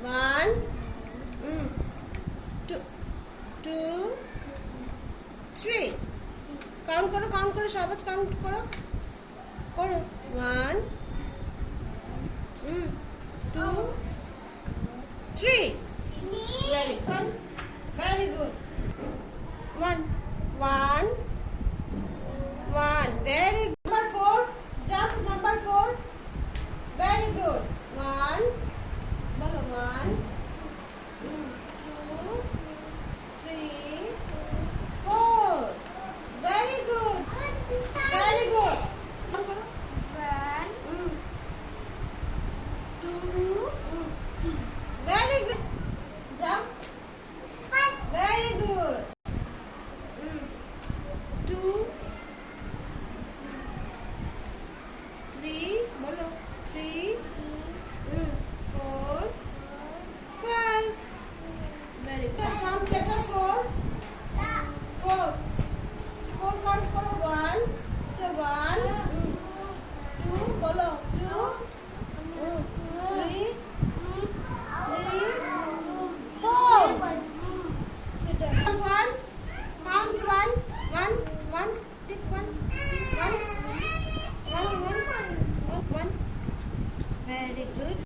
One. Two. Two. Three. Count করো সবাই count করো one two three very good one very number four jump number four very good one বলো one two three four very good very good One, two very good jump very good two three bolo three four five very good jump letter four count karo one so one two bolo two three four sit down one count one tick one very good